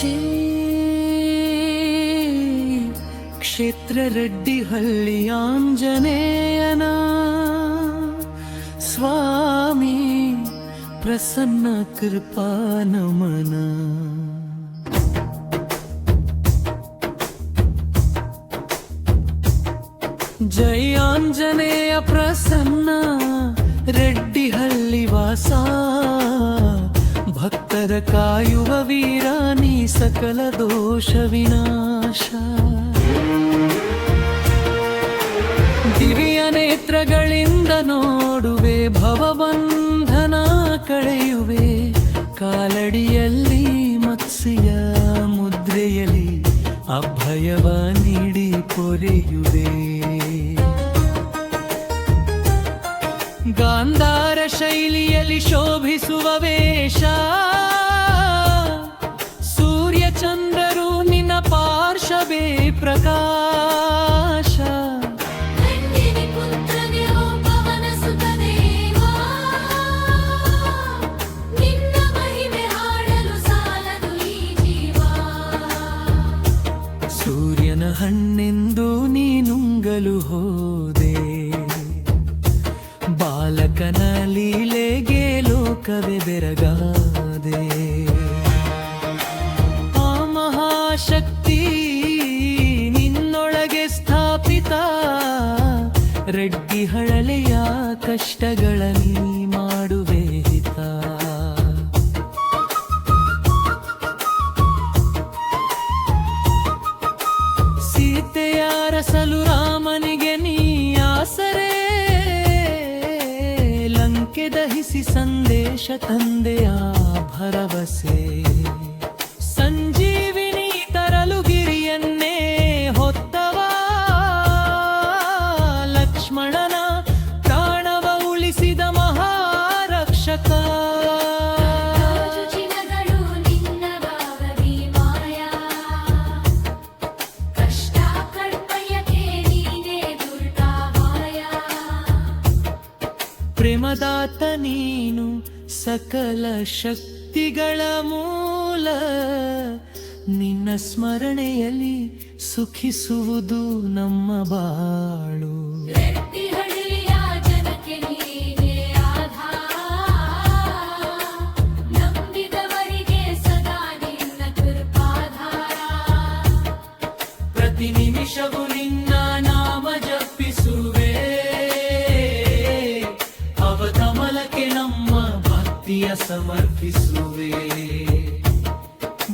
ಶ್ರೀ ಕ್ಷೇತ್ರ ರೆಡ್ಡಿಹಳ್ಳಿ ಆಂಜನೇಯನ ಸ್ವಾಮಿ ಪ್ರಸನ್ನ ಕೃಪಾ ನಮನ. ಜೈ ಆಂಜನೇಯ ಪ್ರಸನ್ನ ರೆಡ್ಡಿಹಳ್ಳಿ ವಾಸ, ಭಕ್ತರ ಕಾಯುವ ವೀರ ನೀ ಸಕಲ ದೋಷ ವಿನಾಶ. ದಿವ್ಯ ನೇತ್ರಗಳಿಂದ ನೋಡುವೆ, ಭವಬಂಧನ ಕಳೆಯುವೆ, ಕಾಲಡಿಯಲ್ಲಿ ಮತ್ಸ್ಯ ಮುದ್ರೆಯಲ್ಲಿ ಅಭಯವ ನೀಡಿ ಪೊರೆಯುವೆ. ಗಾಂಧಾರ ಶೈಲಿಯಲ್ಲಿ ಶೋಭಿಸುವ ವೇಷ, ಸೂರ್ಯ ಚಂದ್ರರು ನಿನ್ನ ಪಾರ್ಶ್ವವೇ ಪ್ರಕಾಶ. ಸೂರ್ಯನ ಹಣ್ಣೆಂದು ನೀನುಂಗಲು ಹೋದೆ, ಬಾಲಕನ ಲೀಲೆಗೆ ಲೋಕವೇ ಬೆರಗಾದೆ. ಆ ಮಹಾಶಕ್ತಿ ನಿನ್ನೊಳಗೆ ಸ್ಥಾಪಿತ, ರೆಡ್ಡಿಹಳ್ಳಿಯ ಕಷ್ಟಗಳ ನೀ ಮಾಡುವೆ ಹಿತ. ಸೀತೆಯ ಅರಸಲು ರಾಮನಿಗೆ ನೀ ಆಸರೆ, ಲಂಕೆ ದಹಿಸಿ ಸಂದೇಶ ತಂದೆಯ ಭರವಸೆ. ಸಂಜೀವಿನಿ ತರಲು ಗಿರಿಯನ್ನೇ ಹೊತ್ತವ, ಲಕ್ಷ್ಮಣನ ಪ್ರಾಣವ ಉಳಿಸಿದ ಮಹಾರಕ್ಷಕ. ಪ್ರೇಮದಾತ ನೀನು ಸಕಲ ಶಕ್ತಿಗಳ ಮೂಲ, ನಿನ್ನ ಸ್ಮರಣೆಯಲ್ಲಿ ಸುಖಿಸುವುದು ನಮ್ಮ ಬಾಳು. ಪ್ರತಿ ನಿಮಿಷವು ನಿನ್ನ ನಾಮ ಜಪಿಸುವೆ, ಅವಕಮಲಕ್ಕೆ ನಮ್ಮ ಭಕ್ತಿಯ ಸಮರ್ಪಿಸುವೆ.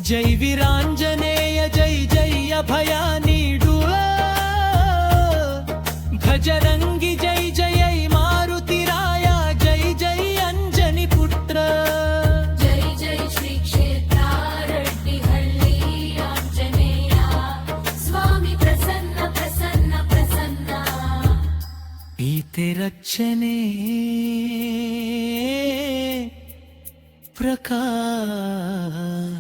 ಜೈ ವೀರಾಂಜನೇಯ ಜೈ ಜೈ ಅಭಯ ನೀಡುವ, ಗಜರಂಗಿ ಜೈ ಜಯ ಮಾರುತಿರಾಯ ಜೈ ಜೈ ಅಂಜನಿ ಪುತ್ರ. ಜೈ ಜೈ ಶ್ರೀ ಕ್ಷೇತ್ರ ರೆಡ್ಡಿಹಳ್ಳಿ ಆಂಜನೇಯ ಸ್ವಾಮಿ ಪ್ರಸನ್ನ ಪ್ರಸನ್ನ ಪ್ರಸನ್ನ. ಗೀತೆ ರಕ್ಷಣೆ ಪ್ರಕಾಶ.